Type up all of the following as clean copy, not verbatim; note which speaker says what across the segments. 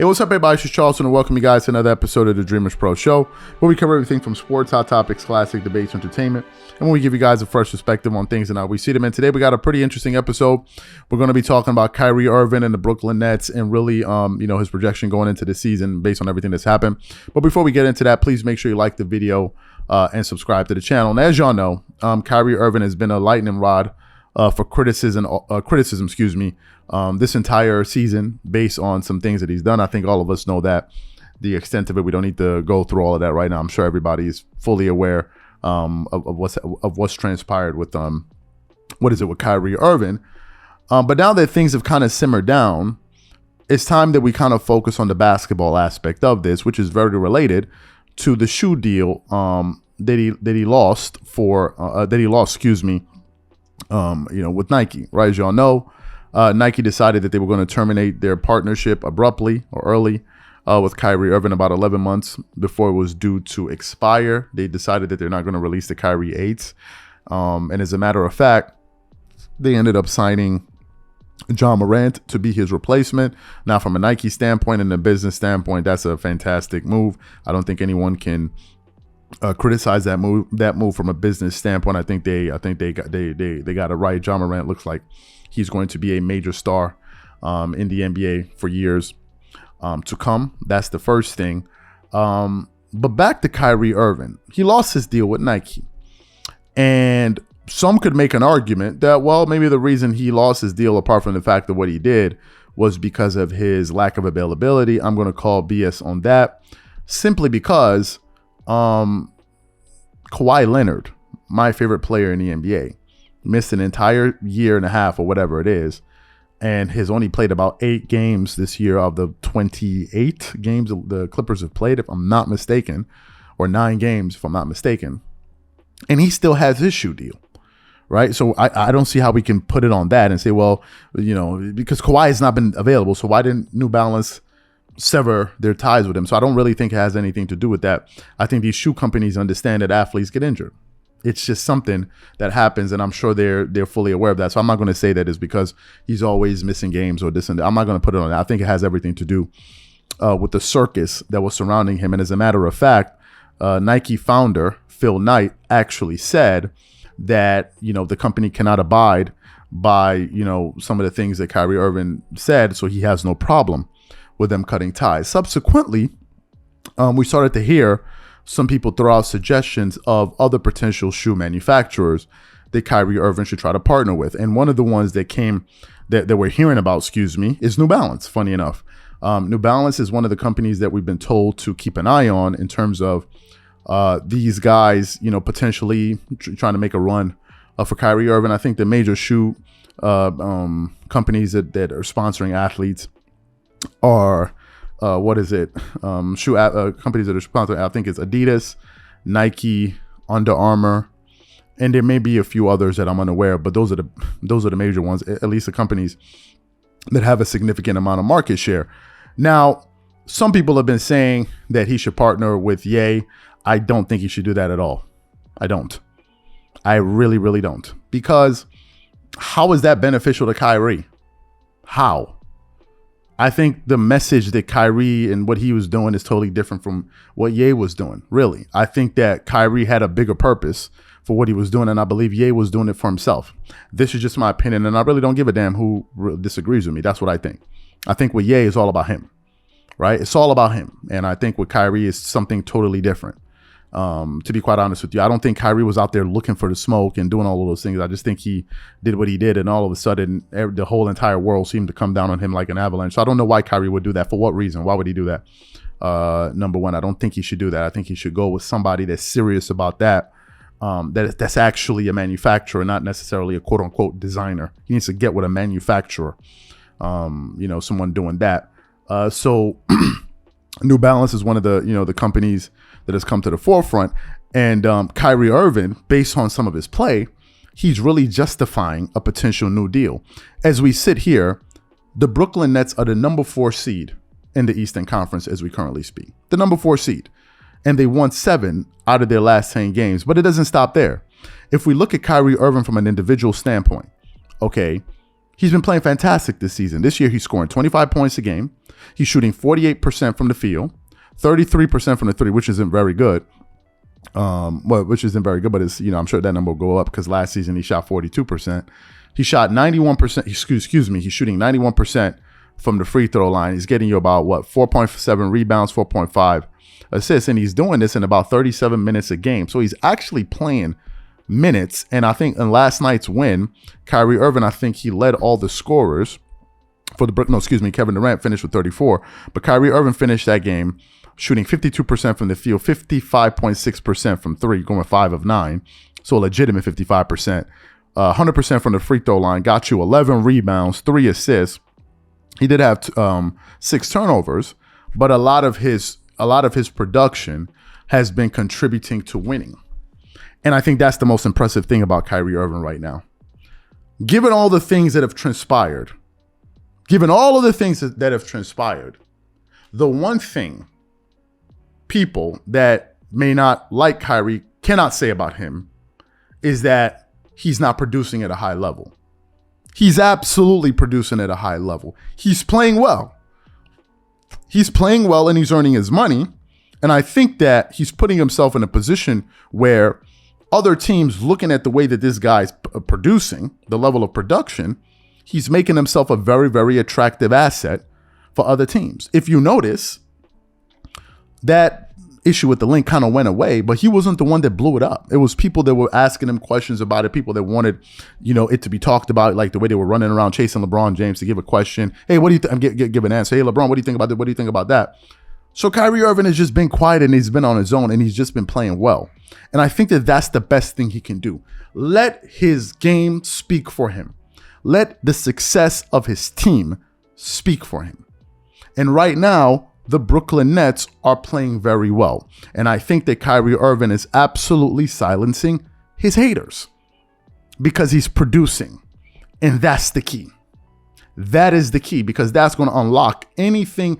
Speaker 1: what's up, everybody? It's Charleston, and welcome you guys to another episode of the Dreamerspro Show, where we cover everything from sports, hot topics, classic debates, entertainment, and when we give you guys a fresh perspective on things and how we see them. And today we got a pretty interesting episode. We're going to be talking about Kyrie Irving and the Brooklyn Nets, and really, his projection going into the season based on everything that's happened. But before we get into that, please make sure you like the video and subscribe to the channel. And as y'all know, Kyrie Irving has been a lightning rod for criticism, this entire season based on some things that he's done. I think all of us know that the extent of it. We don't need to go through all of that right now. I'm sure everybody is fully aware of what's transpired with with Kyrie Irving. But now that things have kind of simmered down, it's time that we kind of focus on the basketball aspect of this, which is very related to the shoe deal that he lost, with Nike, right? As y'all know, Nike decided that they were going to terminate their partnership abruptly or early with Kyrie Irving about 11 months before it was due to expire. They decided that they're not going to release the Kyrie 8s. And as a matter of fact, they ended up signing John Morant to be his replacement. Now, from a Nike standpoint and a business standpoint, that's a fantastic move. I don't think anyone can criticize that move from a business standpoint. I think they got it right. John Morant looks like he's going to be a major star in the NBA for years to come. That's the first thing. But back to Kyrie Irving. He lost his deal with Nike. And some could make an argument that, well, maybe the reason he lost his deal, apart from the fact of what he did, was because of his lack of availability. I'm going to call BS on that, simply because Kawhi Leonard, my favorite player in the NBA, missed an entire year and a half or whatever it is, and has only played about 8 games this year of the 28 games the Clippers have played, if I'm not mistaken, or 9 games, if I'm not mistaken. And he still has his shoe deal, right? So I don't see how we can put it on that and say, well, because Kawhi has not been available, so why didn't New Balance sever their ties with him? So I don't really think it has anything to do with that. I think these shoe companies understand that athletes get injured. It's just something that happens, and I'm sure they're fully aware of that. So I'm not going to say that it's because he's always missing games or this and that. I'm not going to put it on that. I think it has everything to do with the circus that was surrounding him. And as a matter of fact, Nike founder Phil Knight actually said that the company cannot abide by some of the things that Kyrie Irving said, so he has no problem with them cutting ties. Subsequently, we started to hear some people throw out suggestions of other potential shoe manufacturers that Kyrie Irving should try to partner with. And one of the ones that we're hearing about, is New Balance, funny enough. New Balance is one of the companies that we've been told to keep an eye on in terms of these guys, potentially trying to make a run for Kyrie Irving. I think the major shoe companies that are sponsoring athletes are companies that are sponsoring. I think it's Adidas, Nike, Under Armour, and there may be a few others that I'm unaware of, but those are the major ones, at least the companies that have a significant amount of market share. Now, some people have been saying that he should partner with Ye. I don't think he should do that at all. I don't. I really, really don't. Because how is that beneficial to Kyrie? How? I think the message that Kyrie and what he was doing is totally different from what Ye was doing, really. I think that Kyrie had a bigger purpose for what he was doing, and I believe Ye was doing it for himself. This is just my opinion, and I really don't give a damn who disagrees with me. That's what I think. I think with Ye is all about him, right? It's all about him, and I think with Kyrie is something totally different. To be quite honest with you, I don't think Kyrie was out there looking for the smoke and doing all of those things. I just think he did what he did, and all of a sudden, the whole entire world seemed to come down on him like an avalanche. So I don't know why Kyrie would do that. For what reason? Why would he do that? Number one, I don't think he should do that. I think he should go with somebody that's serious about that. That's actually a manufacturer, not necessarily a quote unquote designer. He needs to get with a manufacturer. Someone doing that. So New Balance is one of the companies that has come to the forefront, and Kyrie Irving, based on some of his play, he's really justifying a potential new deal. As we sit here, the Brooklyn Nets are the number 4 seed in the Eastern Conference as we currently speak. The number 4 seed. And they won 7 out of their last 10 games. But it doesn't stop there. If we look at Kyrie Irving from an individual standpoint, okay, He's been playing fantastic this season. This year, he's scoring 25 points a game. He's shooting 48% from the field, 33% from the three, which isn't very good. Which isn't very good, but it's, I'm sure that number will go up because last season he shot 42%. He shot 91%. Excuse me. He's shooting 91% from the free throw line. He's getting you about 4.7 rebounds, 4.5 assists, and he's doing this in about 37 minutes a game. So he's actually playing minutes. And I think in last night's win, Kyrie Irving, I think he led all the scorers for the Kevin Durant finished with 34, but Kyrie Irving finished that game shooting 52% from the field, 55.6% from three, going 5 of 9. So a legitimate 55%. 100% from the free throw line, got you 11 rebounds, 3 assists. He did have 6 turnovers, but a lot of his production has been contributing to winning. And I think that's the most impressive thing about Kyrie Irving right now. Given all the things that have transpired, the one thing people that may not like Kyrie cannot say about him is that he's not producing at a high level. He's absolutely producing at a high level. He's playing well. And he's earning his money. And I think that he's putting himself in a position where other teams looking at the way that this guy's producing, the level of production, he's making himself a very, very attractive asset for other teams. If you notice, that issue with the link kind of went away, but he wasn't the one that blew it up. It was people that were asking him questions about it, people that wanted, it to be talked about, like the way they were running around chasing LeBron James to give a question. Hey, what do you think? Give an answer. Hey, LeBron, what do you think about this? What do you think about that? So Kyrie Irving has just been quiet and he's been on his own and he's just been playing well. And I think that that's the best thing he can do. Let his game speak for him. Let the success of his team speak for him. And right now, the Brooklyn Nets are playing very well. And I think that Kyrie Irving is absolutely silencing his haters because he's producing. And that's the key. That is the key, because that's going to unlock everything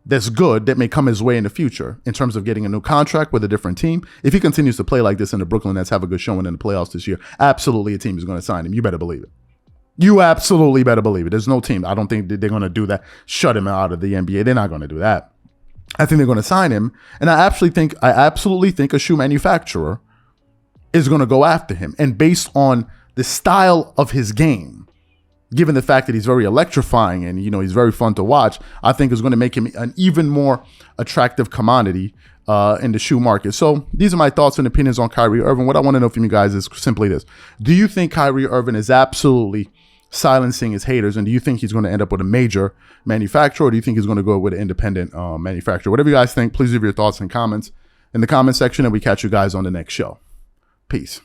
Speaker 1: that's good that may come his way in the future in terms of getting a new contract with a different team. If he continues to play like this and the Brooklyn Nets have a good showing in the playoffs this year, absolutely a team is going to sign him. You better believe it. You absolutely better believe it. There's no team. I don't think they're going to do that. Shut him out of the NBA. They're not going to do that. I think they're going to sign him. And I absolutely think a shoe manufacturer is going to go after him. And based on the style of his game, given the fact that he's very electrifying and, he's very fun to watch, I think is going to make him an even more attractive commodity in the shoe market. So these are my thoughts and opinions on Kyrie Irving. What I want to know from you guys is simply this. Do you think Kyrie Irving is absolutely silencing his haters? And do you think he's going to end up with a major manufacturer, or do you think he's going to go with an independent manufacturer? Whatever you guys think, please leave your thoughts and comments in the comment section, and we catch you guys on the next show. Peace.